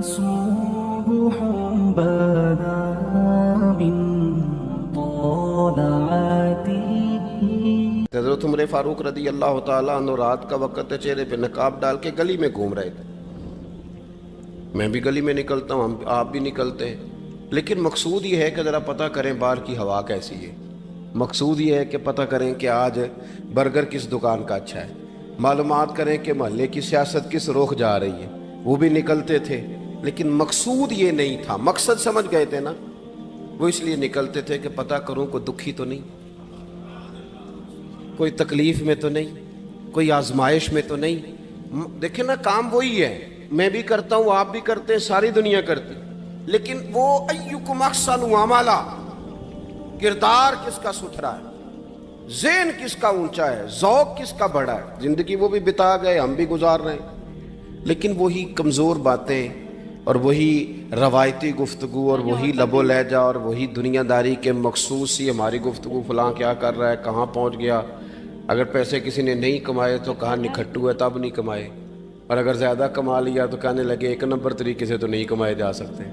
صبح بدا من طلعته. حضرت عمر فاروق رضی اللہ تعالیٰ عنہ رات کا وقت ہے، چہرے پہ نقاب ڈال کے گلی میں گھوم رہے تھے. میں بھی گلی میں نکلتا ہوں، آپ بھی نکلتے ہیں، لیکن مقصود یہ ہے کہ ذرا پتہ کریں باہر کی ہوا کیسی ہے. مقصود یہ ہے کہ پتہ کریں کہ آج برگر کس دکان کا اچھا ہے، معلومات کریں کہ محلے کی سیاست کس رخ جا رہی ہے. وہ بھی نکلتے تھے، لیکن مقصود یہ نہیں تھا. مقصد سمجھ گئے تھے نا، وہ اس لیے نکلتے تھے کہ پتہ کروں کوئی دکھی تو نہیں، کوئی تکلیف میں تو نہیں، کوئی آزمائش میں تو نہیں. دیکھیں نا، کام وہی ہے، میں بھی کرتا ہوں، آپ بھی کرتے ہیں، ساری دنیا کرتی، لیکن وہ ایکم احسن عملا، کردار کس کا ستھرا ہے، ذہن کس کا اونچا ہے، ذوق کس کا بڑا ہے. زندگی وہ بھی بتا گئے، ہم بھی گزار رہے ہیں، لیکن وہی کمزور باتیں اور وہی روایتی گفتگو اور وہی لب و لہجہ اور وہی دنیا داری کے مخصوص سی ہماری گفتگو، فلاں کیا کر رہا ہے، کہاں پہنچ گیا. اگر پیسے کسی نے نہیں کمائے تو کہاں نکھٹو ہے تب نہیں کمائے، اور اگر زیادہ کما لیا تو کہنے لگے ایک نمبر طریقے سے تو نہیں کمائے جا سکتے،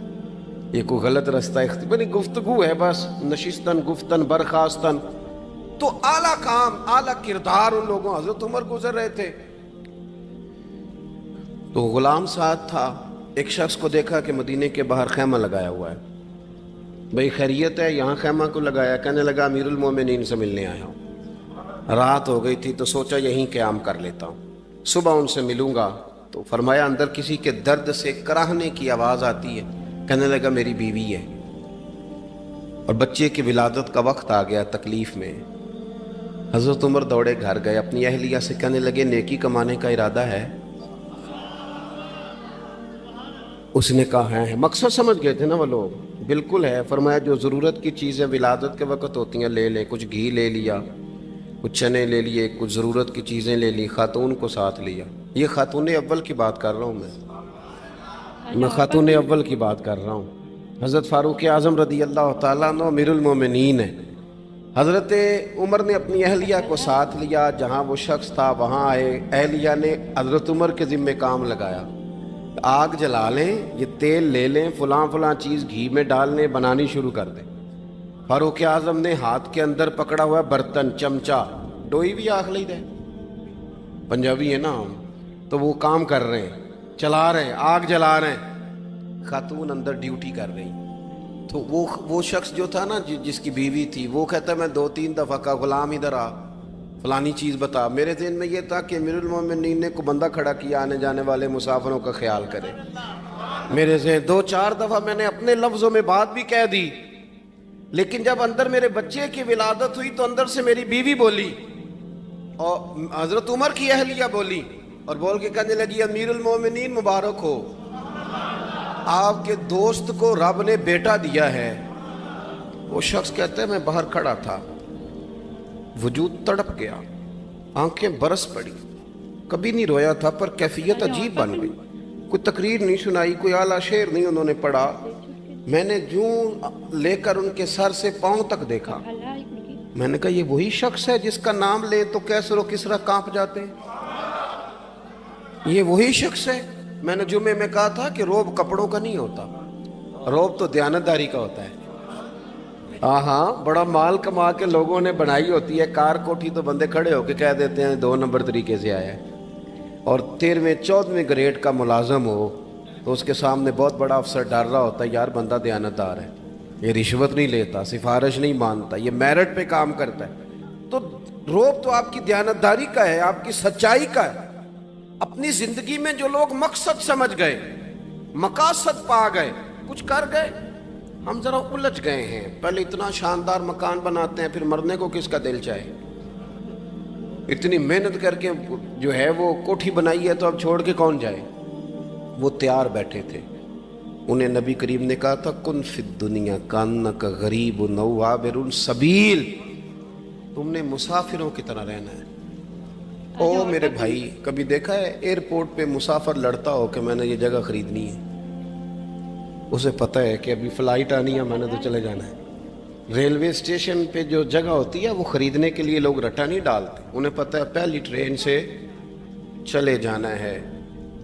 یہ کوئی غلط رستہ اختیار. گفتگو ہے بس، نشستن گفتن برخاستن. تو اعلیٰ کام، اعلیٰ کردار ان لوگوں. حضرت عمر گزر رہے تھے تو غلام ساتھ تھا. ایک شخص کو دیکھا کہ مدینے کے باہر خیمہ لگایا ہوا ہے. بھئی خیریت ہے، یہاں خیمہ کو لگایا؟ کہنے لگا امیر المومنین سے ملنے آیا ہوں، رات ہو گئی تھی تو سوچا یہیں قیام کر لیتا ہوں، صبح ان سے ملوں گا. تو فرمایا اندر کسی کے درد سے کراہنے کی آواز آتی ہے. کہنے لگا میری بیوی ہے اور بچے کی ولادت کا وقت آ گیا، تکلیف میں. حضرت عمر دوڑے گھر گئے، اپنی اہلیہ سے کہنے لگے نیکی کمانے کا ارادہ ہے؟ اس نے کہا ہے. مقصد سمجھ گئے تھے نا وہ لوگ. بالکل ہے. فرمایا جو ضرورت کی چیزیں ولادت کے وقت ہوتی ہیں لے لیں. کچھ گھی لے لیا، کچھ چنے لے لیے، کچھ ضرورت کی چیزیں لے لی، خاتون کو ساتھ لیا. یہ خاتون اول کی بات کر رہا ہوں میں خاتون اول کی بات کر رہا ہوں. حضرت فاروق اعظم رضی اللہ تعالیٰ عنہ امیر المومنین ہے. حضرت عمر نے اپنی اہلیہ کو ساتھ لیا، جہاں وہ شخص تھا وہاں آئے. اہلیہ نے حضرت عمر کے ذمہ کام لگایا، آگ جلا لیں، یہ تیل لے لیں، فلاں فلاں چیز گھی میں ڈال لیں، بنانی شروع کر دیں. فاروق اعظم نے ہاتھ کے اندر پکڑا ہوا برتن، چمچہ، ڈوئی بھی آخ لی دے، پنجابی ہے نا ہم، تو وہ کام کر رہے ہیں، چلا رہے ہیں، آگ جلا رہے ہیں. خاتون اندر ڈیوٹی کر رہی. تو وہ شخص جو تھا نا جس کی بیوی تھی، وہ کہتا ہے میں 2-3 دفعہ کا غلام ادھر آ، فلانی چیز بتا. میرے ذہن میں یہ تھا کہ امیر المومنین نے کو بندہ کھڑا کیا آنے جانے والے مسافروں کا خیال کرے. میرے ذہن 2-4 دفعہ میں نے اپنے لفظوں میں بات بھی کہہ دی، لیکن جب اندر میرے بچے کی ولادت ہوئی تو اندر سے میری بیوی بولی اور حضرت عمر کی اہلیہ بولی اور بول کے کہنے لگی امیر المومنین مبارک ہو، آپ کے دوست کو رب نے بیٹا دیا ہے. وہ شخص کہتا ہے میں باہر کھڑا تھا، وجود تڑپ گیا، آنکھیں برس پڑی. کبھی نہیں رویا تھا پر کیفیت عجیب بن گئی. کوئی تقریر نہیں سنائی، کوئی اعلیٰ شعر نہیں انہوں نے پڑھا. میں نے جوں لے کر ان کے سر سے پاؤں تک دیکھا. میں نے کہا یہ وہی شخص ہے جس کا نام لے تو کیسر و کسرا کانپ جاتے ہیں، یہ وہی شخص ہے. میں نے جمعے میں کہا تھا کہ روب کپڑوں کا نہیں ہوتا، روب تو دیانتداری کا ہوتا ہے. ہاں بڑا مال کما کے لوگوں نے بنائی ہوتی ہے کار کوٹھی، تو بندے کھڑے ہو کے کہہ دیتے ہیں 2 نمبر طریقے سے آیا ہے. اور 13ویں-14ویں گریڈ کا ملازم ہو تو اس کے سامنے بہت بڑا افسر ڈر رہا ہوتا ہے یار بندہ دیانتدار ہے، یہ رشوت نہیں لیتا، سفارش نہیں مانتا، یہ میرٹ پہ کام کرتا ہے. تو روب تو آپ کی دیانتداری کا ہے، آپ کی سچائی کا ہے. اپنی زندگی میں جو لوگ مقصد سمجھ گئے، مقاصد پا گئے، کچھ کر گئے. ہم ذرا الجھ گئے ہیں. پہلے اتنا شاندار مکان بناتے ہیں، پھر مرنے کو کس کا دل چاہے. اتنی محنت کر کے جو ہے وہ کوٹھی بنائی ہے تو اب چھوڑ کے کون جائے. وہ تیار بیٹھے تھے. انہیں نبی کریم نے کہا تھا کن فی الدنیا کانک غریب نو عابر السبیل، تم نے مسافروں کی طرح رہنا ہے. او میرے بھائی، کبھی دیکھا ہے ایئرپورٹ پہ مسافر لڑتا ہو کہ میں نے یہ جگہ خریدنی ہے؟ اسے پتہ ہے کہ ابھی فلائٹ آنی ہے، میں نے تو چلے جانا ہے. ریلوے اسٹیشن پہ جو جگہ ہوتی ہے وہ خریدنے کے لیے لوگ رٹا نہیں ڈالتے، انہیں پتہ ہے پہلی ٹرین سے چلے جانا ہے،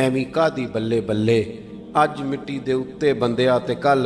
ਐਵੇਂ ਕਾਦੀ ਬੱਲੇ ਬੱਲੇ, ਅੱਜ ਮਿੱਟੀ ਦੇ ਉੱਤੇ ਬੰਦਿਆ ਤੇ ਕੱਲ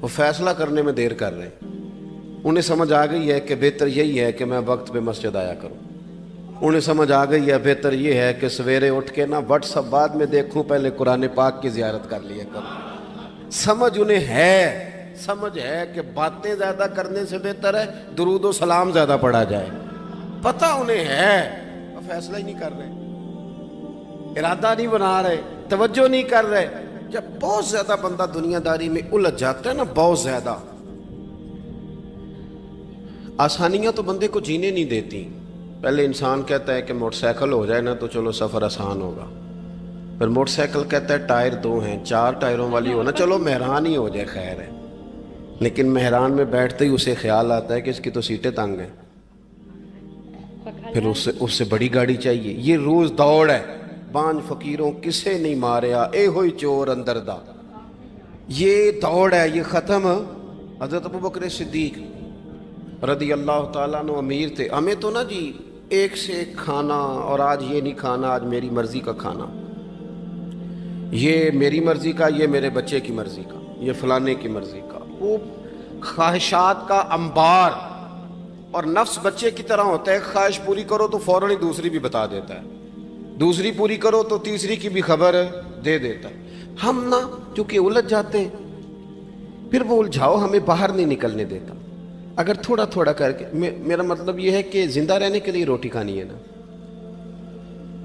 وہ فیصلہ کرنے میں دیر کر رہے ہیں. انہیں سمجھ آ گئی ہے کہ بہتر یہی ہے کہ میں وقت پہ مسجد آیا کروں. انہیں سمجھ آ گئی ہے بہتر یہ ہے کہ سویرے اٹھ کے نا واٹس ایپ بعد میں دیکھوں, پہلے قرآن پاک کی زیارت کر لیا کروں. سمجھ انہیں ہے, سمجھ ہے کہ باتیں زیادہ کرنے سے بہتر ہے درود و سلام زیادہ پڑھا جائے. پتہ انہیں ہے, وہ فیصلہ ہی نہیں کر رہے, ارادہ نہیں بنا رہے, توجہ نہیں کر رہے. جب بہت زیادہ بندہ دنیا داری میں الجھ جاتا ہے نا, بہت زیادہ, آسانیاں تو بندے کو جینے نہیں دیتی. پہلے انسان کہتا ہے کہ موٹر سائیکل ہو جائے نا تو چلو سفر آسان ہوگا. پھر موٹر سائیکل کہتا ہے ٹائر 2 ہیں, 4 ٹائروں والی ہونا, چلو مہران ہی ہو جائے خیر ہے. لیکن مہران میں بیٹھتے ہی اسے خیال آتا ہے کہ اس کی تو سیٹیں تنگ ہیں, پھر اس سے بڑی گاڑی چاہیے. یہ روز دوڑ ہے. بانج فقیروں کسے نہیں ماریا, اے ہوئی چور اندر دا. یہ دوڑ ہے, یہ ختم. حضرت ابوبکر صدیق رضی اللہ تعالیٰ عنہ امیر تھے. ہمیں تو نا جی ایک سے ایک کھانا, اور آج یہ نہیں کھانا, آج میری مرضی کا کھانا, یہ میری مرضی کا, یہ میرے بچے کی مرضی کا, یہ فلانے کی مرضی کا. وہ خواہشات کا انبار, اور نفس بچے کی طرح ہوتا ہے, خواہش پوری کرو تو فوراً ہی دوسری بھی بتا دیتا ہے, دوسری پوری کرو تو تیسری کی بھی خبر دے دیتا ہے. ہم نا چونکہ الجھ جاتے ہیں, پھر وہ الجھاؤ ہمیں باہر نہیں نکلنے دیتا. اگر تھوڑا تھوڑا کر کے, میرا مطلب یہ ہے کہ زندہ رہنے کے لیے روٹی کھانی ہے نا.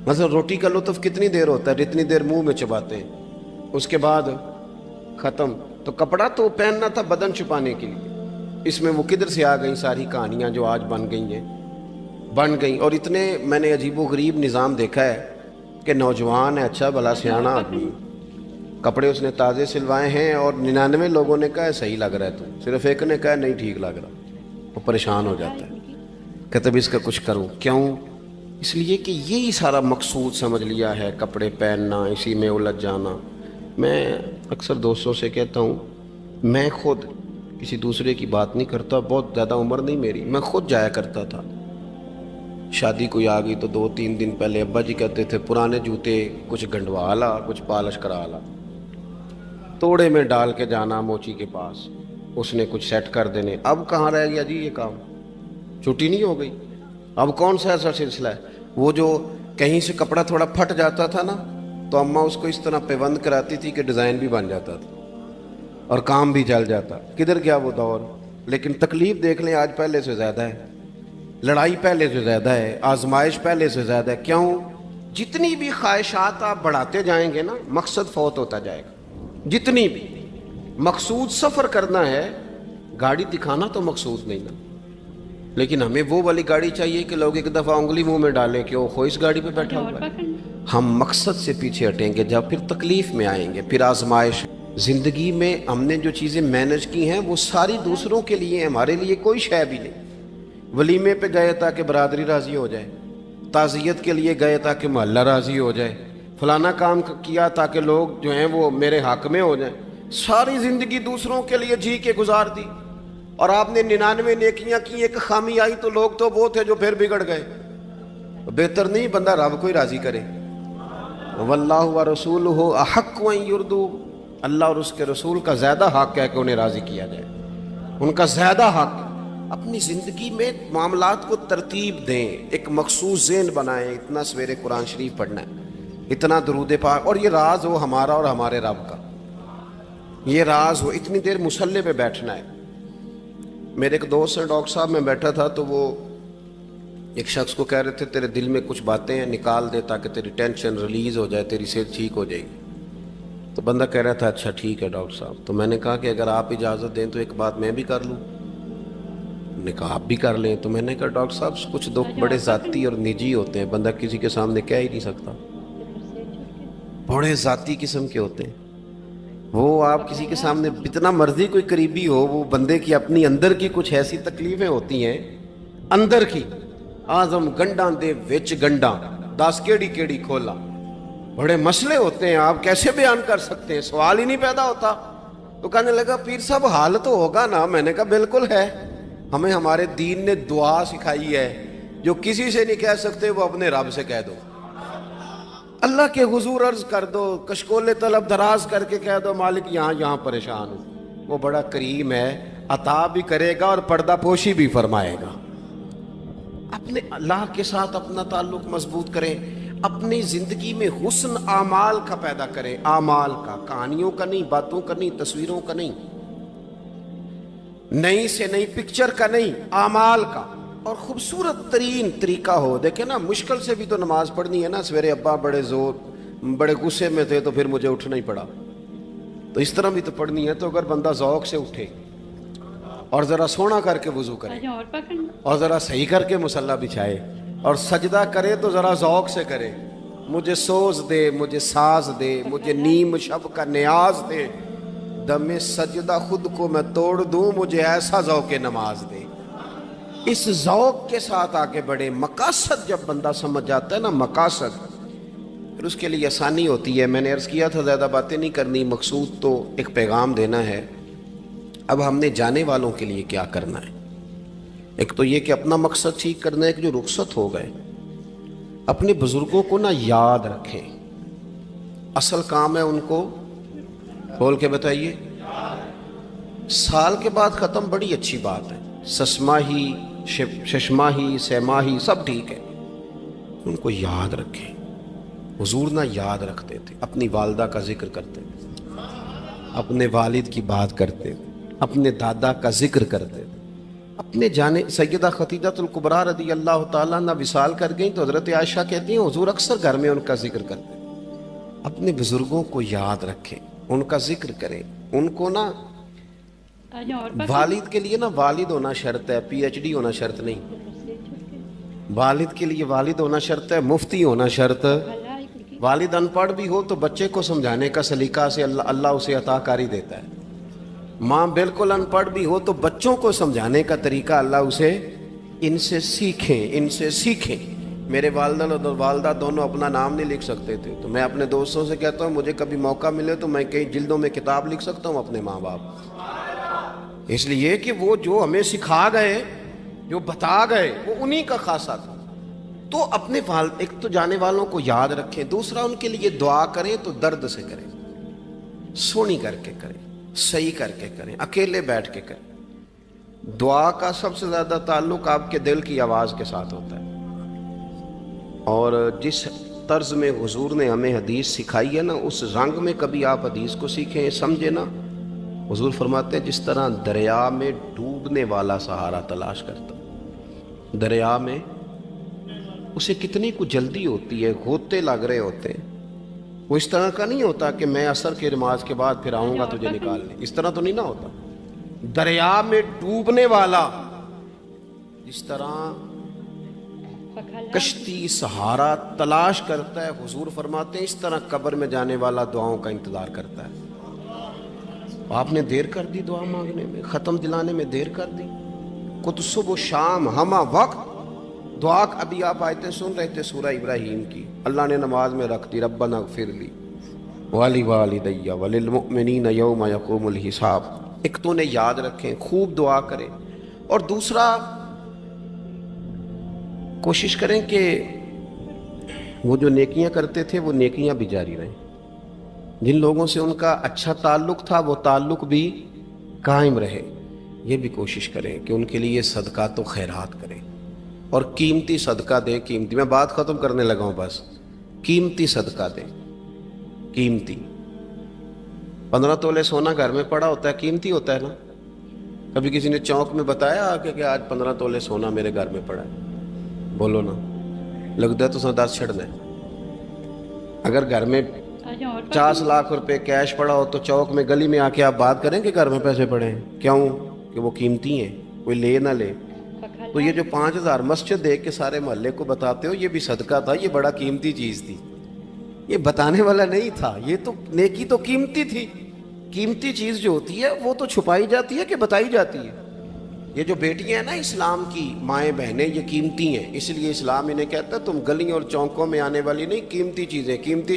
مثلا روٹی کا لطف کتنی دیر ہوتا ہے, جتنی دیر منہ میں چباتے ہیں, اس کے بعد ختم. تو کپڑا تو پہننا تھا بدن چھپانے کے لیے, اس میں وہ کدھر سے آ گئی ساری کہانیاں جو آج بن گئیں. اور اتنے میں نے عجیب و غریب نظام دیکھا ہے کہ نوجوان ہے, اچھا بھلا سیانا آدمی, کپڑے اس نے تازے سلوائے ہیں, اور 99 لوگوں نے کہا ہے صحیح لگ رہا ہے, تو صرف ایک نے کہا ہے نہیں ٹھیک لگ رہا. وہ پریشان ہو جاتا ہے, کہتا بھی اس کا کچھ کروں. کیوں؟ اس لیے کہ یہی سارا مقصود سمجھ لیا ہے, کپڑے پہننا, اسی میں الجھ جانا. میں اکثر دوستوں سے کہتا ہوں, میں خود کسی دوسرے کی بات نہیں کرتا, بہت زیادہ عمر نہیں میری, میں خود جایا کرتا تھا. شادی کوئی آ گئی تو 2-3 دن پہلے ابا جی کہتے تھے پرانے جوتے کچھ گنڈوا لا, کچھ پالش کرا لا, توڑے میں ڈال کے جانا موچی کے پاس, اس نے کچھ سیٹ کر دینے. اب کہاں رہ گیا جی یہ کام, چھٹی نہیں ہو گئی. اب کون سا ایسا سلسلہ ہے. وہ جو کہیں سے کپڑا تھوڑا پھٹ جاتا تھا نا, تو اماں اس کو اس طرح پیوند کراتی تھی کہ ڈیزائن بھی بن جاتا تھا اور کام بھی چل جاتا. کدھر گیا وہ دور. لیکن تکلیف دیکھ لیں آج پہلے سے زیادہ ہے, لڑائی پہلے سے زیادہ ہے, آزمائش پہلے سے زیادہ ہے. کیوں؟ جتنی بھی خواہشات آپ بڑھاتے جائیں گے نا, مقصد فوت ہوتا جائے گا. جتنی بھی مقصود سفر کرنا ہے, گاڑی دکھانا تو مقصود نہیں نا. لیکن ہمیں وہ والی گاڑی چاہیے کہ لوگ ایک دفعہ انگلی منہ میں ڈالیں کہ وہ اس گاڑی پہ بیٹھا ہوا ہے. ہم مقصد سے پیچھے ہٹیں گے جب پھر تکلیف میں آئیں گے, پھر آزمائش. زندگی میں ہم نے جو چیزیں مینج کی ہیں وہ ساری دوسروں کے لیے, ہمارے لیے کوئی شے بھی نہیں. ولیمے پہ گئے تاکہ برادری راضی ہو جائے, تعزیت کے لیے گئے تاکہ محلہ راضی ہو جائے, فلانا کام کیا تاکہ لوگ جو ہیں وہ میرے حق میں ہو جائیں. ساری زندگی دوسروں کے لیے جی کے گزار دی, اور آپ نے 99 نیکیاں کی, ایک خامی آئی تو لوگ تو وہ تھے جو پھر بگڑ گئے. بہتر نہیں بندہ رب کو ہی راضی کرے. واللہ ورسولہ احق ان یرضوا, اللہ اور اس کے رسول کا زیادہ حق ہے کہ انہیں راضی کیا جائے, ان کا زیادہ حق. اپنی زندگی میں معاملات کو ترتیب دیں, ایک مخصوص ذہن بنائیں, اتنا سویرے قرآن شریف پڑھنا ہے, اتنا درود پاک, اور یہ راز ہو ہمارا اور ہمارے رب کا, یہ راز ہو, اتنی دیر مصلی پہ بیٹھنا ہے. میرے ایک دوست ہیں ڈاکٹر صاحب, میں بیٹھا تھا تو وہ ایک شخص کو کہہ رہے تھے تیرے دل میں کچھ باتیں ہیں, نکال دے تاکہ تیری ٹینشن ریلیز ہو جائے, تیری صحت ٹھیک ہو جائے گی. تو بندہ کہہ رہا تھا اچھا ٹھیک ہے ڈاکٹر صاحب. تو میں نے کہا کہ اگر آپ اجازت دیں تو ایک بات میں بھی کر لوں. نے کہا آپ بھی کر لیں. تو میں نے کہا ڈاکٹر صاحب کچھ دکھ بڑے ذاتی اور نجی ہوتے ہیں, بندہ کسی کے سامنے کہہ ہی نہیں سکتا, بڑے ذاتی قسم کے ہوتے ہیں. وہ آپ کسی کے سامنے جتنا مرضی کوئی قریبی ہو, وہ بندے کی اپنی اندر کی کچھ ایسی تکلیفیں ہوتی ہیں اندر کی. آزم گنڈاں دے وچ گنڈاں 10 کیڑی کھولا, بڑے مسئلے ہوتے ہیں, آپ کیسے بیان کر سکتے ہیں, سوال ہی نہیں پیدا ہوتا. تو کہنے لگا پیر صاحب حال تو ہوگا نا. میں نے کہا بالکل ہے, ہمیں ہمارے دین نے دعا سکھائی ہے, جو کسی سے نہیں کہہ سکتے وہ اپنے رب سے کہہ دو. اللہ کے حضور عرض کر دو، کشکول طلب دراز کر کے کہہ دو مالک یہاں پریشان ہوں، وہ بڑا کریم ہے، عطا بھی کرے گا اور پردہ پوشی بھی فرمائے گا۔ اپنے اللہ کے ساتھ اپنا تعلق مضبوط کریں، اپنی زندگی میں حسن اعمال کا پیدا کریں، اعمال کا، کہانیوں کا نہیں، باتوں کا نہیں، تصویروں کا نہیں، نئی سے نئی پکچر کا نہیں، اعمال کا، اور خوبصورت ترین طریقہ ہو۔ دیکھیں نا، مشکل سے بھی تو نماز پڑھنی ہے نا، سویرے ابا بڑے غصے میں تھے تو پھر مجھے اٹھنا ہی پڑا، تو اس طرح بھی تو پڑھنی ہے۔ تو اگر بندہ ذوق سے اٹھے اور ذرا سونا کر کے وضو کرے اور ذرا صحیح کر کے مصلی بچھائے اور سجدہ کرے تو ذرا ذوق سے کرے، مجھے سوز دے، مجھے ساز دے، مجھے نیم شب کا نیاز دے، دم سجدہ خود کو میں توڑ دوں، مجھے ایسا ذوق نماز دے۔ اس ذوق کے ساتھ آگے بڑھے۔ مقاصد جب بندہ سمجھ جاتا ہے نا، مقاصد، پھر اس کے لیے آسانی ہوتی ہے۔ میں نے عرض کیا تھا زیادہ باتیں نہیں کرنی، مقصود تو ایک پیغام دینا ہے۔ اب ہم نے جانے والوں کے لیے کیا کرنا ہے؟ ایک تو یہ کہ اپنا مقصد ٹھیک کرنا ہے کہ جو رخصت ہو گئے اپنے بزرگوں کو نا یاد رکھیں۔ اصل کام ہے ان کو بول کے بتائیے۔ سال کے بعد ختم، بڑی اچھی بات ہے، سسماہی ششماہی سیماہی سب ٹھیک ہے، ان کو یاد رکھیں۔ حضور نہ یاد رکھتے تھے، اپنی والدہ کا ذکر کرتے تھے، اپنے والد کی بات کرتے تھے، اپنے دادا کا ذکر کرتے تھے، اپنے جانے سیدہ خدیجہ الکبریٰ رضی اللہ تعالیٰ عنہ وصال کر گئیں تو حضرت عائشہ کہتی ہیں حضور اکثر گھر میں ان کا ذکر کرتے ہیں۔ اپنے بزرگوں کو یاد رکھیں، ان کا ذکر کریں، ان کو نا والد کے لیے نا والد ہونا شرط ہے، پی ایچ ڈی ہونا شرط نہیں۔ والد کے لیے والد ہونا شرط ہے، مفتی ہونا شرط۔ والد ان پڑھ بھی ہو تو بچے کو سمجھانے کا سلیقہ سے اللہ اسے عطا کاری دیتا ہے۔ ماں بالکل ان پڑھ بھی ہو تو بچوں کو سمجھانے کا طریقہ اللہ اسے ان سے سیکھیں۔ میرے والدہ اور والدہ دونوں اپنا نام نہیں لکھ سکتے تھے، تو میں اپنے دوستوں سے کہتا ہوں مجھے کبھی موقع ملے تو میں کئی جلدوں میں کتاب لکھ سکتا ہوں اپنے ماں باپ، اس لیے کہ وہ جو ہمیں سکھا گئے، جو بتا گئے، وہ انہی کا خاصہ تھا۔ تو اپنے ایک تو جانے والوں کو یاد رکھیں، دوسرا ان کے لیے دعا کریں تو درد سے کریں، سونی کر کے کریں، صحیح کر کے کریں، اکیلے بیٹھ کے کریں۔ دعا کا سب سے زیادہ تعلق آپ کے دل کی آواز کے ساتھ ہوتا ہے، اور جس طرز میں حضور نے ہمیں حدیث سکھائی ہے نا، اس رنگ میں کبھی آپ حدیث کو سیکھیں، سمجھیں نا۔ حضور فرماتے ہیں جس طرح دریا میں ڈوبنے والا سہارا تلاش کرتا، دریا میں اسے کتنی کو جلدی ہوتی ہے، غوطے لگ رہے ہوتے ہیں، وہ اس طرح کا نہیں ہوتا کہ میں عصر کی نماز کے بعد پھر آؤں گا تجھے نکالنے، اس طرح تو نہیں نہ ہوتا۔ دریا میں ڈوبنے والا جس طرح کشتی سہارا تلاش کرتا ہے، حضور فرماتے ہیں اس طرح قبر میں جانے والا دعاؤں کا انتظار کرتا ہے۔ آپ نے دیر کر دی دعا مانگنے میں، ختم دلانے میں دیر کر دی، کت صبح و شام ہمہ وقت دعا۔ ابھی آپ آیتیں سن رہے تھے سورہ ابراہیم کی، اللہ نے نماز میں رکھ دی، ربنا اغفر لی وَلِوَالِدَيَّ وَلِلْمُؤْمِنِينَ يَوْمَ يَقُومُ الْحِسَابِ۔ ایک تو انہیں یاد رکھیں، خوب دعا کریں، اور دوسرا کوشش کریں کہ وہ جو نیکیاں کرتے تھے وہ نیکیاں بھی جاری رہیں، جن لوگوں سے ان کا اچھا تعلق تھا وہ تعلق بھی قائم رہے۔ یہ بھی کوشش کریں کہ ان کے لیے صدقات و خیرات کریں، اور قیمتی صدقہ دیں۔ قیمتی، میں بات ختم کرنے لگا ہوں، بس قیمتی صدقہ دیں، قیمتی۔ 15 تولے سونا گھر میں پڑا ہوتا ہے، قیمتی ہوتا ہے نا۔ کبھی کسی نے چوک میں بتایا کہ آج 15 تولے سونا میرے گھر میں پڑا ہے؟ بولو نا، لگتا ہے تو سو 10 چھڑنا ہے۔ اگر گھر میں 50 لاکھ روپے کیش پڑا ہو تو چوک میں گلی میں آ کے آپ بات کریں کہ گھر میں پیسے پڑے ہیں، کیوں؟ کہ وہ قیمتی ہیں، کوئی لے نہ لے۔ تو یہ جو 5000 مسجد دیکھ کے سارے محلے کو بتاتے ہو، یہ بھی صدقہ تھا، یہ بڑا قیمتی چیز تھی، یہ بتانے والا نہیں تھا، یہ تو نیکی تو قیمتی تھی۔ قیمتی چیز جو ہوتی ہے وہ تو چھپائی جاتی ہے کہ بتائی جاتی ہے۔ یہ جو بیٹیاں ہیں نا اسلام کی، مائیں بہنیں، یہ قیمتی ہیں، اس لیے اسلام انہیں کہتا ہے تم گلیوں اور چوکوں میں آنے والی نہیں، قیمتی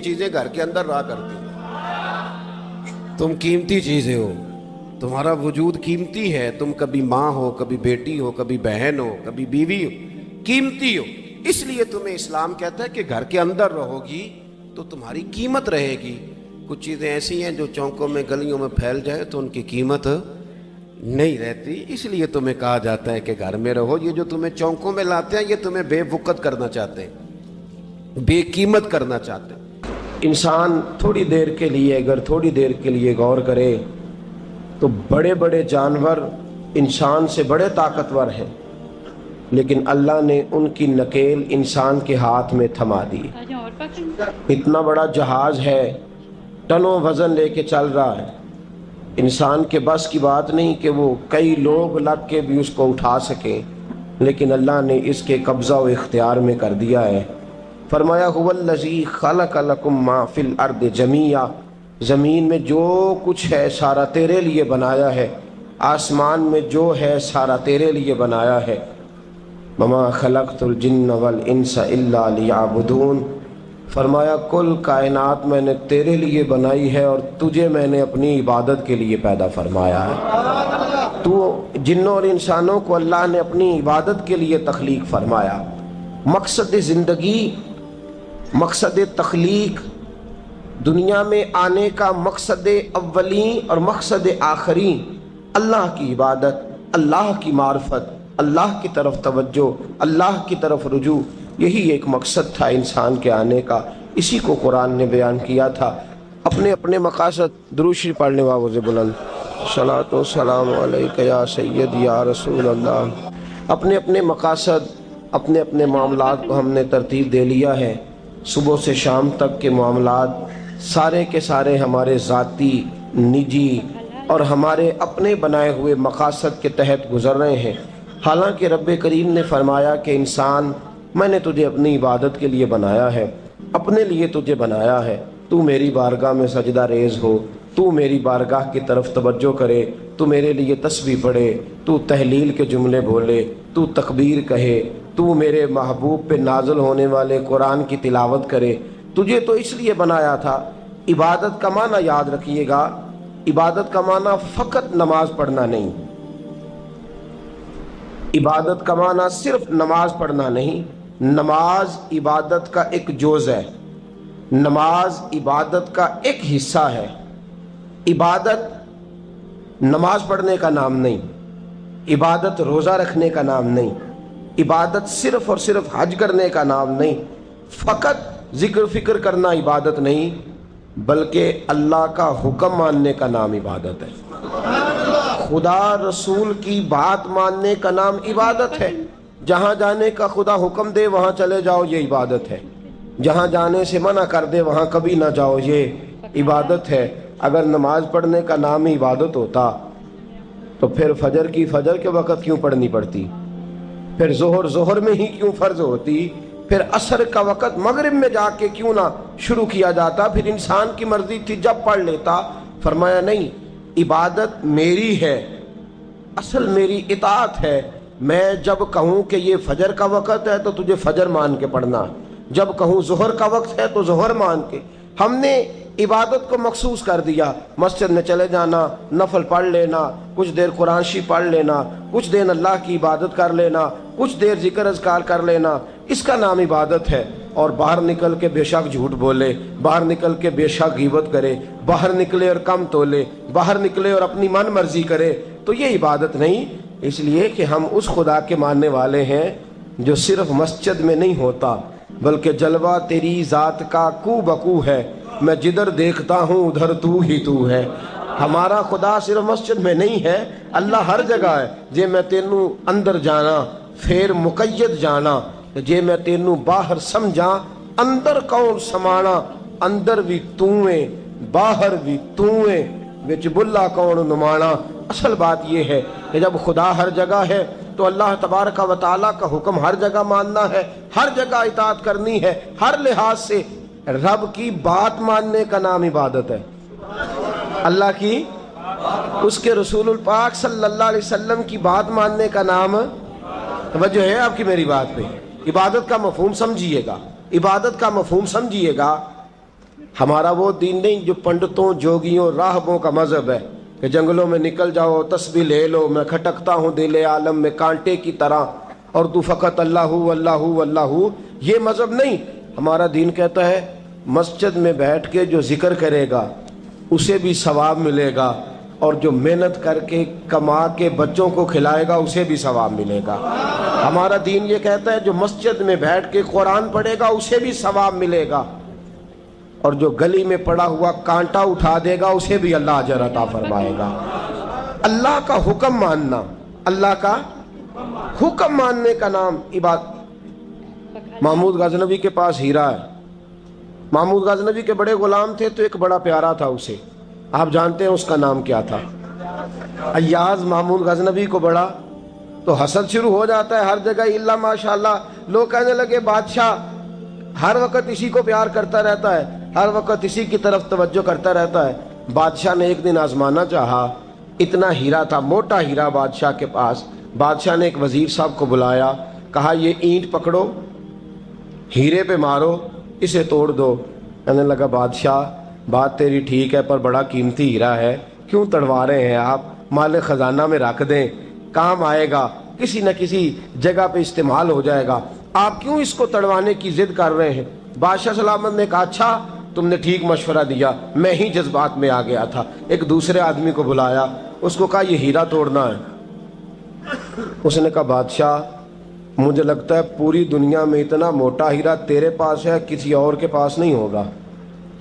چیزیں گھر کے اندر رہا کرتی ہیں۔ تم قیمتی چیزیں ہو، تمہارا وجود قیمتی ہے، تم کبھی ماں ہو، کبھی بیٹی ہو، کبھی بہن ہو، کبھی بیوی ہو، قیمتی ہو، اس لیے تمہیں اسلام کہتا ہے کہ گھر کے اندر رہو گی تو تمہاری قیمت رہے گی. کچھ چیزیں ایسی ہیں جو چوکوں میں گلیوں میں پھیل جائے تو ان کی قیمت نہیں رہتی. اس لیے تمہیں کہا جاتا ہے کہ گھر میں رہو. یہ جو تمہیں چوکوں میں لاتے ہیں یہ تمہیں بے وقت کرنا چاہتے ہیں, بے قیمت کرنا چاہتے ہیں. انسان تھوڑی دیر کے لیے, اگر تھوڑی دیر کے لیے غور کرے تو بڑے بڑے جانور انسان سے بڑے طاقتور ہیں, لیکن اللہ نے ان کی نکیل انسان کے ہاتھ میں تھما دی. اتنا بڑا جہاز ہے, ٹنوں وزن لے کے چل رہا ہے, انسان کے بس کی بات نہیں کہ وہ کئی لوگ لگ کے بھی اس کو اٹھا سکیں, لیکن اللہ نے اس کے قبضہ و اختیار میں کر دیا ہے. فرمایا هو الذی خلق لکم ما فی الارض جمیعا, زمین میں جو کچھ ہے سارا تیرے لیے بنایا ہے, آسمان میں جو ہے سارا تیرے لیے بنایا ہے. وما خلقت الجن والانس الا لیعبدون, فرمایا کل کائنات میں نے تیرے لیے بنائی ہے اور تجھے میں نے اپنی عبادت کے لیے پیدا فرمایا ہے. تو جنوں اور انسانوں کو اللہ نے اپنی عبادت کے لیے تخلیق فرمایا. مقصد زندگی, مقصد تخلیق, دنیا میں آنے کا مقصد اولین اور مقصد آخری اللہ کی عبادت, اللہ کی معرفت, اللہ کی طرف توجہ, اللہ کی طرف رجوع. یہی ایک مقصد تھا انسان کے آنے کا. اسی کو قرآن نے بیان کیا تھا. اپنے اپنے مقاصد, درود شریف پڑھنے والوں سے بلند صلاۃ و سلام علیک یا سید یا رسول اللہ. اپنے اپنے مقاصد, اپنے اپنے معاملات کو ہم نے ترتیب دے لیا ہے. صبح سے شام تک کے معاملات سارے کے سارے ہمارے ذاتی, نجی اور ہمارے اپنے بنائے ہوئے مقاصد کے تحت گزر رہے ہیں. حالانکہ رب کریم نے فرمایا کہ انسان میں نے تجھے اپنی عبادت کے لیے بنایا ہے, اپنے لیے تجھے بنایا ہے. تو میری بارگاہ میں سجدہ ریز ہو, تو میری بارگاہ کی طرف توجہ کرے, تو میرے لیے تسبیح پڑھے, تو تحلیل کے جملے بولے, تو تکبیر کہے, تو میرے محبوب پہ نازل ہونے والے قرآن کی تلاوت کرے. تجھے تو اس لیے بنایا تھا. عبادت کا معنی یاد رکھیے گا, عبادت کا معنی فقط نماز پڑھنا نہیں, عبادت کا معنی صرف نماز پڑھنا نہیں. نماز عبادت کا ایک جز ہے, نماز عبادت کا ایک حصہ ہے. عبادت نماز پڑھنے کا نام نہیں, عبادت روزہ رکھنے کا نام نہیں, عبادت صرف اور صرف حج کرنے کا نام نہیں, فقط ذکر فکر کرنا عبادت نہیں, بلکہ اللہ کا حکم ماننے کا نام عبادت ہے. خدا رسول کی بات ماننے کا نام عبادت ہے. جہاں جانے کا خدا حکم دے وہاں چلے جاؤ, یہ عبادت ہے. جہاں جانے سے منع کر دے وہاں کبھی نہ جاؤ, یہ عبادت ہے. اگر نماز پڑھنے کا نام ہی عبادت ہوتا تو پھر فجر کی فجر کے وقت کیوں پڑھنی پڑتی, پھر ظہر میں ہی کیوں فرض ہوتی, پھر عصر کا وقت مغرب میں جا کے کیوں نہ شروع کیا جاتا, پھر انسان کی مرضی تھی جب پڑھ لیتا. فرمایا نہیں, عبادت میری ہے, اصل میری اطاعت ہے. میں جب کہوں کہ یہ فجر کا وقت ہے تو تجھے فجر مان کے پڑھنا, جب کہوں ظہر کا وقت ہے تو ظہر مان کے. ہم نے عبادت کو مخصوص کر دیا. مسجد میں چلے جانا, نفل پڑھ لینا, کچھ دیر قرآن شریف پڑھ لینا, کچھ دیر اللہ کی عبادت کر لینا, کچھ دیر ذکر اذکار کر لینا, اس کا نام عبادت ہے. اور باہر نکل کے بے شک جھوٹ بولے, باہر نکل کے بے شک غیبت کرے, باہر نکلے اور کم تولے, باہر نکلے اور اپنی من مرضی کرے, تو یہ عبادت نہیں. اس لیے کہ ہم اس خدا کے ماننے والے ہیں جو صرف مسجد میں نہیں ہوتا بلکہ جلوہ تیری ذات کا کو بکو ہے. میں جدھر دیکھتا ہوں ادھر تو ہی تو ہے. ہمارا خدا صرف مسجد میں نہیں ہے, اللہ ہر جگہ ہے. جے میں تینوں اندر جانا پھر مقید جانا, جے میں تینوں باہر سمجھا اندر کون سمانا. اندر بھی تویں باہر بھی تویں, وچ بلا کون نمانا. اصل بات یہ ہے کہ جب خدا ہر جگہ ہے تو اللہ تبارک و تعالیٰ کا حکم ہر جگہ ماننا ہے, ہر جگہ اطاعت کرنی ہے, ہر لحاظ سے. رب کی بات ماننے کا نام عبادت ہے. اللہ کی, اس کے رسول الپاک صلی اللہ علیہ وسلم کی بات ماننے کا نام, توجہ ہے آپ کی میری بات پہ, عبادت کا مفہوم سمجھیے گا, عبادت کا مفہوم سمجھیے گا. ہمارا وہ دین نہیں جو پنڈتوں جوگیوں راہبوں کا مذہب ہے کہ جنگلوں میں نکل جاؤ تسبیح لے لو, میں کھٹکتا ہوں دل عالم میں کانٹے کی طرح اور تو فقط اللہ اللہ اللہ. یہ مذہب نہیں. ہمارا دین کہتا ہے مسجد میں بیٹھ کے جو ذکر کرے گا اسے بھی ثواب ملے گا، اور جو محنت کر کے کما کے بچوں کو کھلائے گا اسے بھی ثواب ملے گا۔ ہمارا دین یہ کہتا ہے جو مسجد میں بیٹھ کے قرآن پڑھے گا اسے بھی ثواب ملے گا، اور جو گلی میں پڑا ہوا کانٹا اٹھا دے گا اسے بھی اللہ اجر عطا فرمائے گا۔ اللہ کا حکم ماننا، اللہ کا حکم ماننے کا نام عبادت۔ محمود غزنوی کے پاس ہیرا ہے، محمود غزنوی کے بڑے غلام تھے تو ایک بڑا پیارا تھا اسے، آپ جانتے ہیں اس کا نام کیا تھا؟ ایاز محمود غزنوی کو بڑا تو حسد شروع ہو جاتا ہے ہر جگہ، الا ماشاءاللہ لوگ کہنے لگے بادشاہ ہر وقت اسی کو پیار کرتا رہتا ہے، ہر وقت اسی کی طرف توجہ کرتا رہتا ہے۔ بادشاہ نے ایک دن آزمانا چاہا، اتنا ہیرا تھا، موٹا ہیرا بادشاہ کے پاس۔ بادشاہ نے ایک وزیر صاحب کو بلایا، کہا یہ اینٹ پکڑو، ہیرے پہ مارو، اسے توڑ دو۔ کہنے لگا بادشاہ بات تیری ٹھیک ہے پر بڑا قیمتی ہیرا ہے، کیوں تڑوا رہے ہیں آپ؟ مال خزانہ میں رکھ دیں، کام آئے گا، کسی نہ کسی جگہ پہ استعمال ہو جائے گا، آپ کیوں اس کو تڑوانے کی ضد کر رہے ہیں؟ بادشاہ سلامت نے کہا اچھا تم نے ٹھیک مشورہ دیا، میں ہی جذبات میں آ گیا تھا۔ ایک دوسرے آدمی کو بلایا، اس کو کہا یہ ہیرا توڑنا ہے۔ اس نے کہا بادشاہ مجھے لگتا ہے پوری دنیا میں اتنا موٹا ہیرا تیرے پاس ہے، کسی اور کے پاس نہیں ہوگا،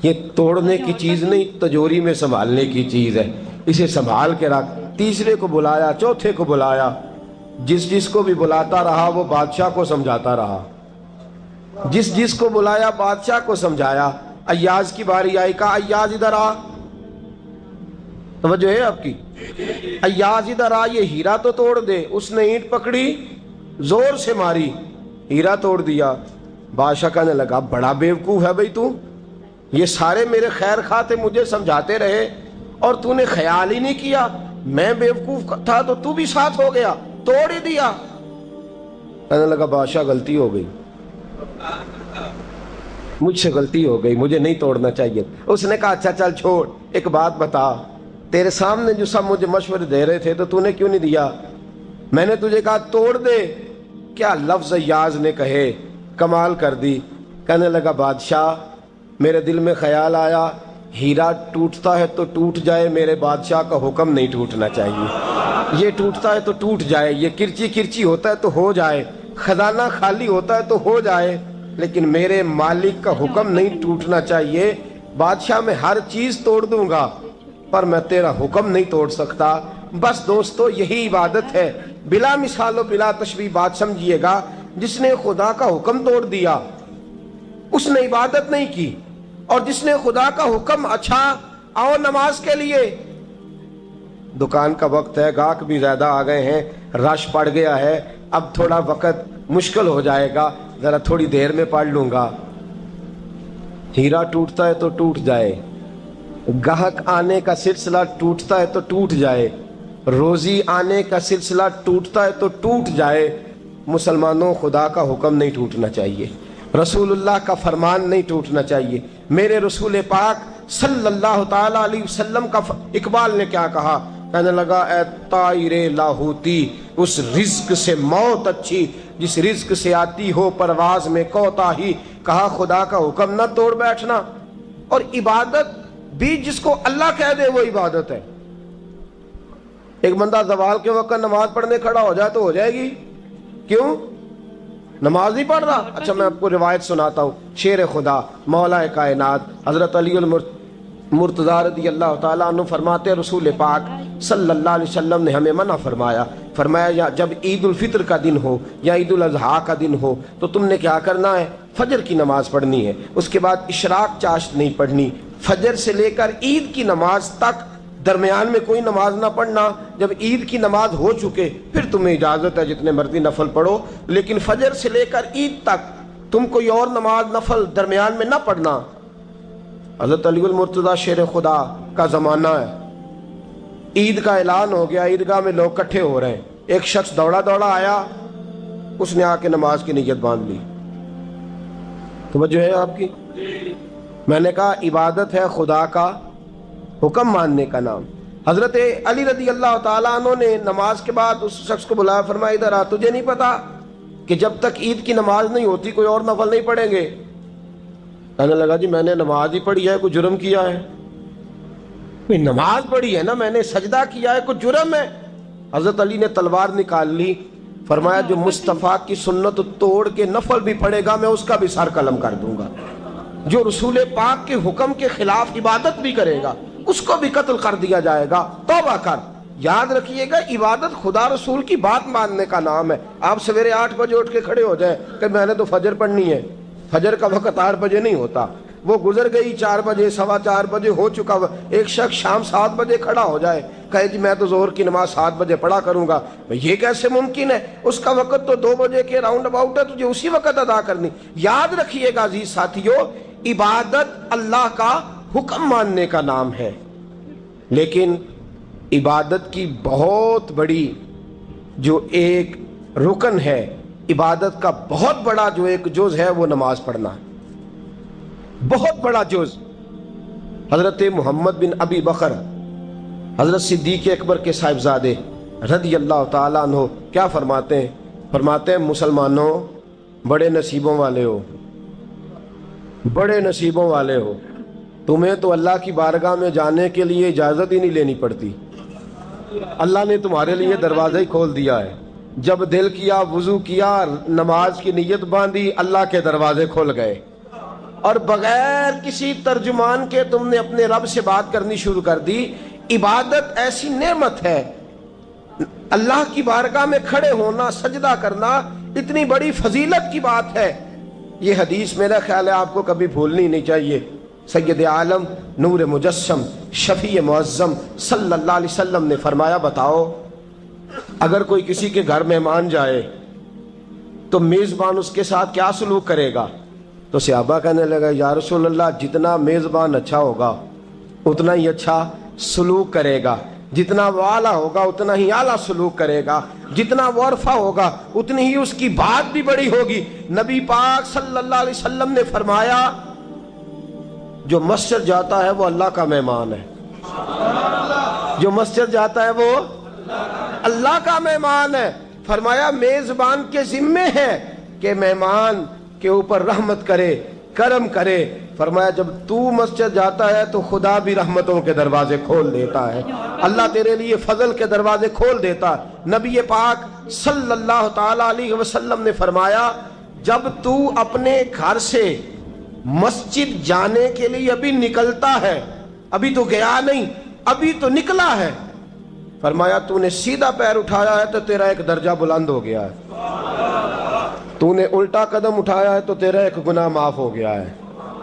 یہ توڑنے کی چیز نہیں تجوری میں سنبھالنے کی چیز ہے، اسے سنبھال کے رکھ۔ تیسرے کو بلایا، چوتھے کو بلایا، جس کو بھی بلاتا رہا وہ بادشاہ کو سمجھاتا رہا، جس کو بلایا بادشاہ کو سمجھایا۔ ایاز کی باری آئی، کہا ایاز ادھر آ، توجہ ہے آپ کی؟ ایاز ادھر آ، یہ ہیرا تو توڑ دے۔ اس نے اینٹ پکڑی، زور سے ماری، ہیرا توڑ دیا۔ بادشاہ کہنے لگا بڑا بیوقوف ہے بھائی تو، یہ سارے میرے خیر خواہ تھے، مجھے سمجھاتے رہے اور تو نے خیال ہی نہیں کیا، میں بیوقوف تھا تو بھی ساتھ ہو گیا، توڑ ہی دیا۔ کہنے لگا بادشاہ غلطی ہو گئی، مجھ سے غلطی ہو گئی، مجھے نہیں توڑنا چاہیے۔ اس نے کہا اچھا چل چھوڑ، ایک بات بتا، تیرے سامنے جو سب مجھے مشورے دے رہے تھے تو نے کیوں نہیں دیا؟ میں نے تجھے کہا توڑ دے، کیا لفظ ایاز نے کہے، کمال کر دی۔ کہنے لگا بادشاہ میرے دل میں خیال آیا ہیرا ٹوٹتا ہے تو ٹوٹ جائے، میرے بادشاہ کا حکم نہیں ٹوٹنا چاہیے، یہ ٹوٹتا ہے تو ٹوٹ جائے، یہ کرچی کرچی ہوتا ہے تو ہو جائے، خزانہ خالی ہوتا ہے تو ہو جائے، لیکن میرے مالک کا حکم نہیں ٹوٹنا چاہیے۔ بادشاہ میں ہر چیز توڑ دوں گا پر میں تیرا حکم نہیں توڑ سکتا۔ بس دوستو یہی عبادت ہے، بلا مثال و بلا تشبیہ بات سمجھیے گا۔ جس نے خدا کا حکم توڑ دیا اس نے عبادت نہیں کی، اور جس نے خدا کا حکم اچھا آؤ نماز کے لیے، دکان کا وقت ہے، گاہک بھی زیادہ آ گئے ہیں، رش پڑ گیا ہے، اب تھوڑا وقت مشکل ہو جائے گا، ذرا تھوڑی دیر میں پڑھ لوں گا۔ ہیرا ٹوٹتا ہے تو ٹوٹ جائے، گاہک آنے کا سلسلہ ٹوٹتا ہے تو ٹوٹ جائے، روزی آنے کا سلسلہ ٹوٹتا ہے تو ٹوٹ جائے، مسلمانوں خدا کا حکم نہیں ٹوٹنا چاہیے، رسول اللہ کا فرمان نہیں ٹوٹنا چاہیے۔ میرے رسول پاک صلی اللہ تعالی علیہ وسلم کا اقبال نے کیا کہا؟ کہنے لگا اے طائر لاہوتی، اس رزق سے موت اچھی جس رزق سے آتی ہو پرواز میں کوتاہی۔ کہا خدا کا حکم نہ توڑ بیٹھنا، اور عبادت بھی جس کو اللہ کہہ دے وہ عبادت ہے۔ ایک بندہ زوال کے وقت نماز پڑھنے کھڑا ہو جائے تو ہو جائے گی، کیوں؟ نماز نہیں پڑھ رہا؟ اچھا میں آپ کو روایت سناتا ہوں، شیر خدا مولا کائنات حضرت علی المرتضی رضی اللہ تعالیٰ عنہ فرماتے رسول پاک صلی اللہ علیہ وسلم نے ہمیں منع فرمایا جب عید الفطر کا دن ہو یا عید الاضحیٰ کا دن ہو تو تم نے کیا کرنا ہے؟ فجر کی نماز پڑھنی ہے، اس کے بعد اشراق چاشت نہیں پڑھنی، فجر سے لے کر عید کی نماز تک درمیان میں کوئی نماز نہ پڑھنا۔ جب عید کی نماز ہو چکے پھر تمہیں اجازت ہے جتنے مرضی نفل پڑھو، لیکن فجر سے لے کر عید تک تم کوئی اور نماز نفل درمیان میں نہ پڑھنا۔ حضرت علی المرتضی شیر خدا کا زمانہ ہے، عید کا اعلان ہو گیا، عیدگاہ میں لوگ کٹھے ہو رہے ہیں، ایک شخص دوڑا آیا، اس نے آ کے نماز کی نیت باندھ لی۔ توجہ ہے آپ کی؟ میں نے کہا عبادت ہے خدا کا حکم ماننے کا نام۔ حضرت علی رضی اللہ تعالیٰ عنہ نے نماز کے بعد اس شخص کو بلایا، فرمایا ادھر آ، تجھے نہیں پتا کہ جب تک عید کی نماز نہیں ہوتی کوئی اور نفل نہیں پڑھیں گے؟ کہنے لگا جی میں نے نماز ہی پڑھی ہے، کوئی جرم کیا ہے؟ نماز پڑھی ہے نا، میں نے سجدہ کیا ہے، کوئی جرم ہے؟ حضرت علی نے تلوار نکال لی، فرمایا جو مصطفیٰ کی سنت توڑ کے نفل بھی پڑھے گا میں اس کا بھی سر قلم کر دوں گا، جو رسول پاک کے حکم کے خلاف عبادت بھی کرے گا اس کو بھی قتل کر دیا جائے گا۔ توبہ کر۔ یاد رکھیے گا، عبادت خدا رسول کی بات ماننے کا نام ہے۔ آپ سویرے 8 بجے اٹھ کے کھڑے ہو جائیں کہ میں نے تو فجر پڑھنی ہے، فجر کا وقت 8 بجے نہیں ہوتا، وہ گزر گئی 4 بجے، 4:15 بجے ہو چکا۔ ایک شخص شام 7 بجے کھڑا ہو جائے، کہے جی میں تو ظہر کی نماز 7 بجے پڑھا کروں گا، یہ کیسے ممکن ہے؟ اس کا وقت تو 2 بجے کے راؤنڈ اباؤٹ ہے، تجھے اسی وقت ادا کرنی۔ یاد رکھیے گا عزیز ساتھیو، عبادت اللہ کا حکم ماننے کا نام ہے، لیکن عبادت کی بہت بڑی جو ایک رکن ہے، عبادت کا بہت بڑا جو ایک جز ہے وہ نماز پڑھنا ہے، بہت بڑا جز۔ حضرت محمد بن ابی بکر حضرت صدیق اکبر کے صاحبزادے رضی اللہ تعالیٰ عنہ کیا فرماتے ہیں؟ فرماتے ہیں مسلمانوں بڑے نصیبوں والے ہو، بڑے نصیبوں والے ہو، تمہیں تو اللہ کی بارگاہ میں جانے کے لیے اجازت ہی نہیں لینی پڑتی، اللہ نے تمہارے لیے دروازہ ہی کھول دیا ہے۔ جب دل کیا، وضو کیا، نماز کی نیت باندھی، اللہ کے دروازے کھل گئے، اور بغیر کسی ترجمان کے تم نے اپنے رب سے بات کرنی شروع کر دی۔ عبادت ایسی نعمت ہے، اللہ کی بارگاہ میں کھڑے ہونا، سجدہ کرنا اتنی بڑی فضیلت کی بات ہے۔ یہ حدیث میرا خیال ہے آپ کو کبھی بھولنی نہیں چاہیے۔ سید عالم نور مجسم شفیع معظم صلی اللہ علیہ وسلم نے فرمایا، بتاؤ اگر کوئی کسی کے گھر مہمان جائے تو میزبان اس کے ساتھ کیا سلوک کرے گا؟ تو صحابہ کہنے لگا یا رسول اللہ جتنا میزبان اچھا ہوگا اتنا ہی اچھا سلوک کرے گا، جتنا وہ اعلیٰ ہوگا اتنا ہی اعلیٰ سلوک کرے گا، جتنا وہ عرفہ ہوگا اتنی ہی اس کی بات بھی بڑی ہوگی۔ نبی پاک صلی اللہ علیہ وسلم نے فرمایا جو مسجد جاتا ہے وہ اللہ کا مہمان ہے، جو مسجد جاتا ہے وہ اللہ کا مہمان ہے۔ فرمایا میزبان کے ذمے ہے کہ مہمان کے اوپر رحمت کرے، کرم کرے۔ فرمایا جب تو مسجد جاتا ہے تو خدا بھی رحمتوں کے دروازے کھول دیتا ہے، اللہ تیرے لیے فضل کے دروازے کھول دیتا ہے۔ نبی پاک صلی اللہ تعالی علیہ وسلم نے فرمایا جب تو اپنے گھر سے مسجد جانے کے لیے ابھی نکلتا ہے، ابھی تو گیا نہیں، ابھی تو نکلا ہے، فرمایا تو نے سیدھا پیر اٹھایا ہے تو تیرا ایک درجہ بلند ہو گیا ہے، تو نے الٹا قدم اٹھایا ہے تو تیرا ایک گناہ معاف ہو گیا ہے،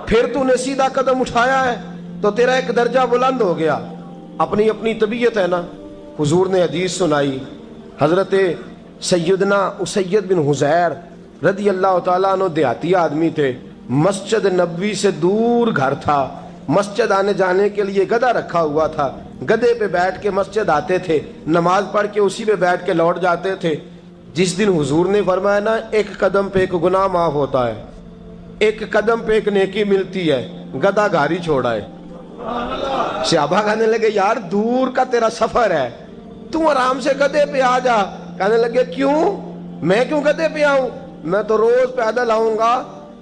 پھر تو نے سیدھا قدم اٹھایا ہے تو تیرا ایک درجہ بلند ہو گیا۔ اپنی اپنی طبیعت ہے نا۔ حضور نے حدیث سنائی، حضرت سیدنا اسید بن حضیر رضی اللہ تعالیٰ عنہ دیہاتی آدمی تھے، مسجد نبوی سے دور گھر تھا، مسجد آنے جانے کے لیے گدھا رکھا ہوا تھا، گدھے پہ بیٹھ کے مسجد آتے تھے، نماز پڑھ کے اسی پہ بیٹھ کے لوٹ جاتے تھے۔ جس دن حضور نے فرمایا نا ایک قدم پہ ایک گناہ معاف ہوتا ہے، ایک قدم پہ ایک نیکی ملتی ہے، گدھا گھاری چھوڑا ہے۔ صحابہ کہنے لگے یار دور کا تیرا سفر ہے، تم آرام سے گدھے پہ آ جا۔ کہنے لگے کیوں؟ میں کیوں گدھے پہ آؤں؟ میں تو روز پیدل آؤں گا،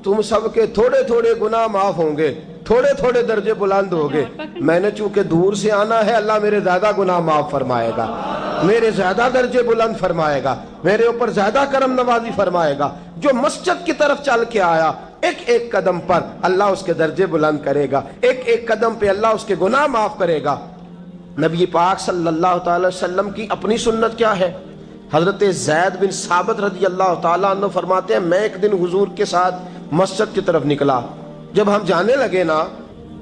تم سب کے تھوڑے تھوڑے گناہ معاف ہوں گے، تھوڑے تھوڑے درجے بلند ہوں گے۔ میں نے چونکہ دور سے آنا ہے، اللہ میرے زیادہ گناہ معاف فرمائے گا، میرے زیادہ درجے بلند فرمائے گا، میرے اوپر زیادہ کرم نوازی فرمائے گا۔ جو مسجد کی طرف چل کے آیا ایک ایک قدم پر اللہ اس کے درجے بلند کرے گا، ایک ایک قدم پہ اللہ اس کے گناہ معاف کرے گا۔ نبی پاک صلی اللہ تعالی وسلم کی اپنی سنت کیا ہے؟ حضرت زید بن ثابت رضی اللہ تعالیٰ عنہ فرماتے ہیں میں ایک دن حضور کے ساتھ مسجد کی طرف نکلا، جب ہم جانے لگے نا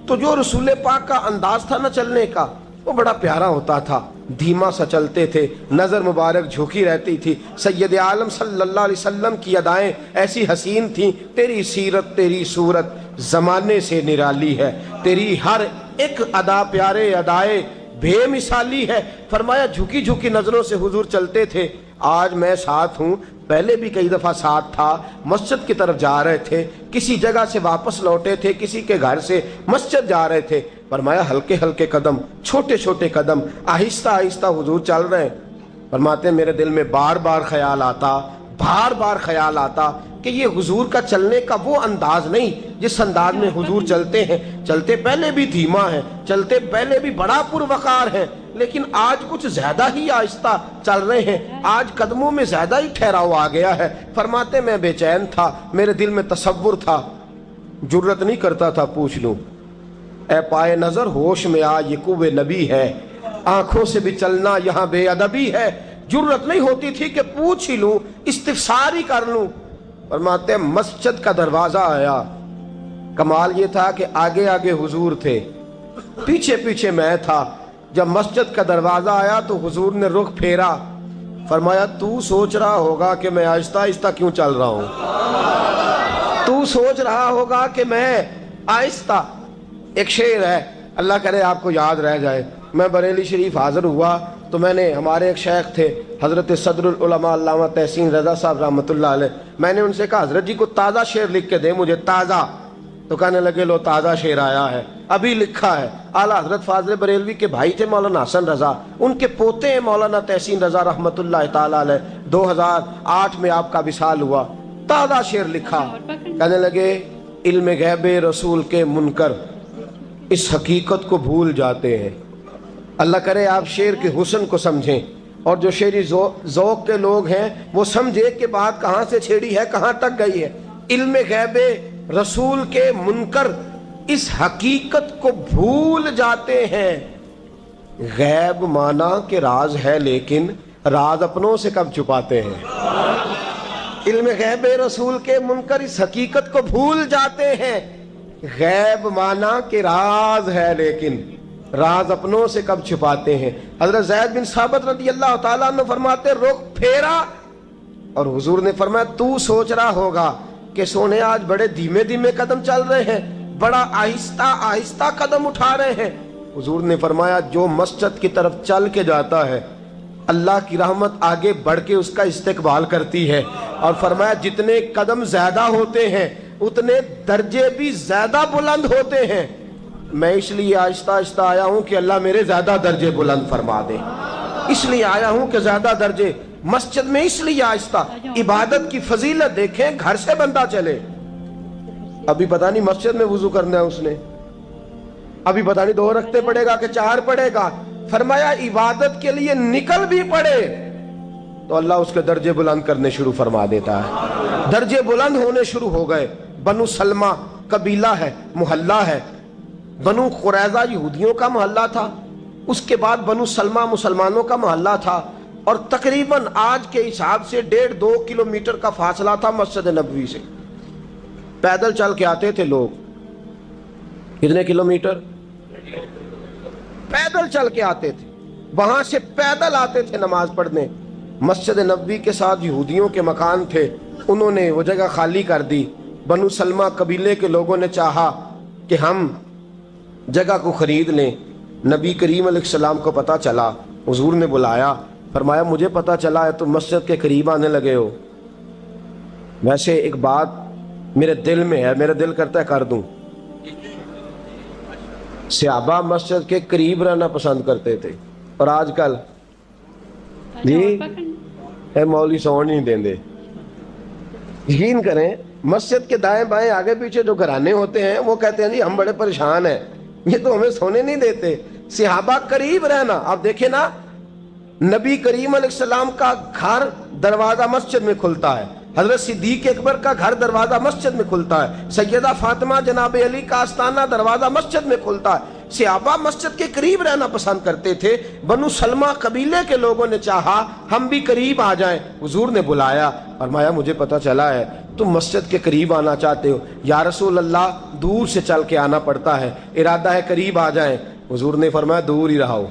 تو جو رسول پاک کا انداز تھا نا چلنے کا وہ بڑا پیارا ہوتا تھا، دھیما سا چلتے تھے، نظر مبارک جھکی رہتی تھی۔ سید عالم صلی اللہ علیہ وسلم کی ادائیں ایسی حسین تھیں، تیری سیرت تیری صورت زمانے سے نرالی ہے، تیری ہر ایک ادا پیارے ادائے بے مثالی ہے۔ فرمایا جھکی جھکی نظروں سے حضور چلتے تھے۔ آج میں ساتھ ہوں، پہلے بھی کئی دفعہ ساتھ تھا، مسجد کی طرف جا رہے تھے، کسی جگہ سے واپس لوٹے تھے، کسی کے گھر سے مسجد جا رہے تھے۔ فرمایا ہلکے ہلکے قدم، چھوٹے چھوٹے قدم، آہستہ آہستہ حضور چل رہے ہیں۔ فرماتے ہیں میرے دل میں بار بار خیال آتا کہ یہ حضور کا چلنے کا وہ انداز نہیں جس انداز میں حضور چلتے ہیں، چلتے پہلے بھی دھیما ہے، چلتے پہلے بھی بڑا پروقار ہے، لیکن آج کچھ زیادہ ہی آہستہ چل رہے ہیں، آج قدموں میں زیادہ ہی ٹھہراؤ آ گیا ہے۔ فرماتے میں بے چین تھا، میرے دل میں تصور تھا، جرت نہیں کرتا تھا پوچھ لوں، اے پائے نظر ہوش میں آ یہ کوہ نبی ہے، آنکھوں سے بھی چلنا یہاں بے ادبی ہے۔ جرت نہیں ہوتی تھی کہ پوچھ ہی لوں، استفسار ہی کر لوں۔ فرماتے ہیں مسجد کا دروازہ آیا، کمال یہ تھا کہ آگے آگے حضور تھے، پیچھے پیچھے میں تھا۔ جب مسجد کا دروازہ آیا تو حضور نے رخ پھیرا، فرمایا تو سوچ رہا ہوگا کہ میں آہستہ آہستہ کیوں چل رہا ہوں، تو سوچ رہا ہوگا کہ میں آہستہ۔ ایک شعر ہے، اللہ کرے آپ کو یاد رہ جائے، میں بریلی شریف حاضر ہوا تو میں نے، ہمارے ایک شیخ تھے حضرت صدر العلماء علامہ تحسین رضا صاحب رحمۃ اللہ علیہ، میں نے ان سے کہا حضرت جی کو تازہ شعر لکھ کے دیں مجھے، تازہ۔ تو کہنے لگے لو تازہ شعر آیا ہے، ابھی لکھا ہے۔ اعلیٰ حضرت فاضل بریلوی کے بھائی تھے مولانا حسن رضا، ان کے پوتے ہیں مولانا تحسین رضا رحمۃ اللہ تعالیٰ علیہ، 2008 میں آپ کا وصال ہوا، تازہ شعر لکھا۔ کہنے لگے علم غیب رسول کے منکر اس حقیقت کو بھول جاتے ہیں۔ اللہ کرے آپ شعر کے حسن کو سمجھیں، اور جو شعری ذوق کے لوگ ہیں وہ سمجھے کہ بات کہاں سے چھیڑی ہے، کہاں تک گئی ہے۔ علم غیب رسول کے منکر اس حقیقت کو بھول جاتے ہیں۔ غیب مانا کہ راز ہے، لیکن راز اپنوں سے کب چھپاتے ہیں۔ علم غیب رسول کے منکر اس حقیقت کو بھول جاتے ہیں۔ غیب مانا کہ راز ہے، لیکن راز اپنوں سے کب چھپاتے ہیں۔ حضرت زید بن ثابت رضی اللہ تعالیٰ عنہ فرماتے رخ پھیرا اور حضور نے فرمایا تو سوچ رہا ہوگا کہ سونے آج بڑے دھیمے دھیمے قدم چل رہے ہیں، بڑا آہستہ آہستہ قدم اٹھا رہے ہیں۔ حضور نے فرمایا جو مسجد کی طرف چل کے جاتا ہے اللہ کی رحمت آگے بڑھ کے اس کا استقبال کرتی ہے، اور فرمایا جتنے قدم زیادہ ہوتے ہیں اتنے درجے بھی زیادہ بلند ہوتے ہیں۔ میں اس لیے آہستہ آہستہ آیا ہوں کہ اللہ میرے زیادہ درجے بلند فرما دے، اس لیے آیا ہوں کہ زیادہ درجے۔ مسجد میں اس لیے آہستہ، عبادت کی فضیلت دیکھیں، گھر سے بندہ چلے، ابھی پتہ نہیں مسجد میں وضو کرنا ہے اس نے، ابھی پتہ نہیں 2 رکعتیں پڑھے گا کہ 4 پڑھے گا۔ فرمایا عبادت کے لیے نکل بھی پڑے تو اللہ اس کے درجے بلند کرنے شروع فرما دیتا ہے۔ درجے بلند ہونے شروع ہو گئے۔ بنو سلمہ قبیلہ ہے، محلہ ہے، بنو قریظہ یہودیوں کا محلہ تھا، اس کے بعد بنو سلمہ مسلمانوں کا محلہ تھا، اور تقریباً آج کے حساب سے 1.5-2 کلومیٹر کا فاصلہ تھا مسجد نبوی سے۔ پیدل چل کے آتے تھے لوگ، کتنے کلومیٹر؟ پیدل چل کے آتے تھے، وہاں سے پیدل آتے تھے نماز پڑھنے۔ مسجد نبوی کے ساتھ یہودیوں کے مکان تھے، انہوں نے وہ جگہ خالی کر دی۔ بنو سلمہ قبیلے کے لوگوں نے چاہا کہ ہم جگہ کو خرید لیں۔ نبی کریم علیہ السلام کو پتہ چلا، حضور نے بلایا، فرمایا مجھے پتہ چلا ہے تم مسجد کے قریب آنے لگے ہو، ویسے ایک بات میرے دل میں ہے، میرا دل کرتا ہے کر دوں۔ صحابہ مسجد کے قریب رہنا پسند کرتے تھے، اور آج کل جی اے مولوی سون نہیں دیں دے۔ یقین کریں مسجد کے دائیں بائیں آگے پیچھے جو گھرانے ہوتے ہیں وہ کہتے ہیں جی ہم بڑے پریشان ہیں، یہ تو ہمیں سونے نہیں دیتے۔ صحابہ قریب رہنا، آپ دیکھیں نا نبی کریم علیہ السلام کا گھر دروازہ مسجد میں کھلتا ہے، حضرت صدیق اکبر کا گھر دروازہ مسجد میں کھلتا ہے، سیدہ فاطمہ جناب علی کا آستانہ دروازہ مسجد میں کھلتا ہے۔ صحابہ مسجد کے قریب رہنا پسند کرتے تھے۔ بنو سلمہ قبیلے کے لوگوں نے چاہا ہم بھی قریب آ جائیں، حضور نے بلایا، فرمایا مجھے پتہ چلا ہے تم مسجد کے قریب آنا چاہتے ہو، یا رسول اللہ دور سے چل کے آنا پڑتا ہے، ارادہ ہے قریب آ جائیں۔ حضور نے فرمایا دور ہی رہو،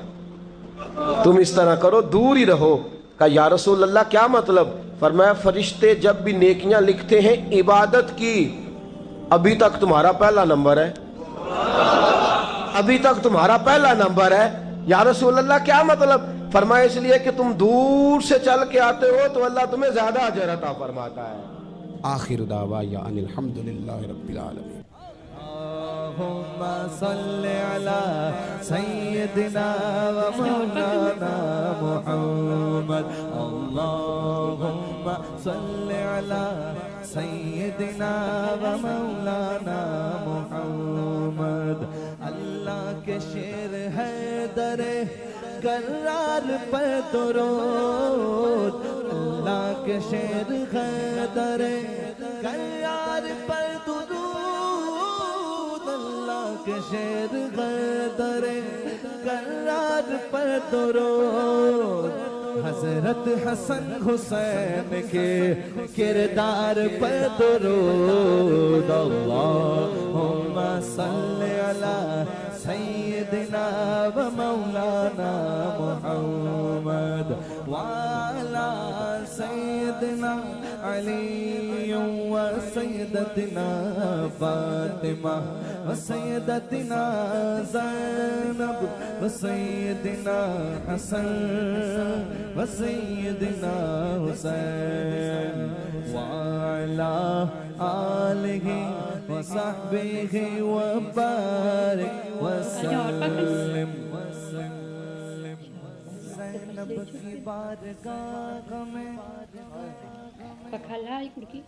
تم اس طرح کرو دور ہی رہو۔ کہا یا رسول اللہ کیا مطلب؟ فرمایا فرشتے جب بھی نیکیاں لکھتے ہیں عبادت کی، ابھی تک تمہارا پہلا نمبر ہے، ابھی تک تمہارا پہلا نمبر ہے۔ یا رسول اللہ کیا مطلب؟ فرمایا اس لیے کہ تم دور سے چل کے آتے ہو تو اللہ تمہیں زیادہ اجر عطا فرماتا ہے۔ آخر دعوانا ان الحمدللہ رب العالمین۔ اللہم صل علی سیدنا و مولانا محمد۔ اللهم صل على سیدنا و مولانا محمد اللہ کے شیر حیدر کرار پر درود اللہ کے شیر حیدر کرار پر درود اللہ کے شیر حیدر کرار پر درود حضرت حسن حسین کے کردار پر درود اللہم صلی علی سیدنا و مولانا محمد وعلی سیدنا علی و سیدتنا فاطمہ و سیدتنا زینب و سیدنا حسن و سیدنا حسین وعلی آلہ و صحبہ و بارک وسلم زینب کی بارگاہ میں پکھلا کڑکی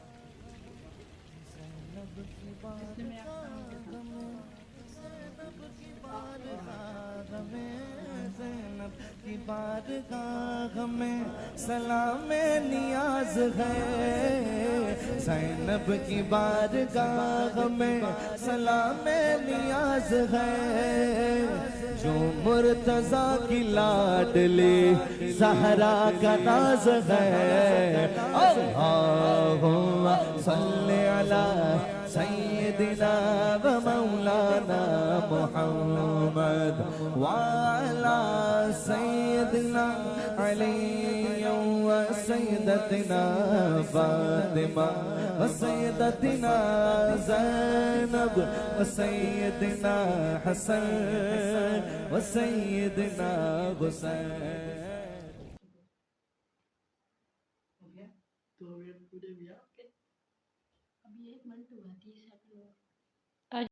زینب کی بارگاہ میں سلام نیاز ہے زینب کی بارگاہ میں سلام نیاز ہے جو مرتضیٰ کی لاڈلی زہرا کا ناز ہے اللہم صلی علی سیدنا و مولانا محمد وعلی سیدنا علی و سیدتنا فاطمہ و سیدتنا زینب و سیدنا حسن و سیدنا حسین ابھی 1 منٹ ہوا 30 سیکنڈ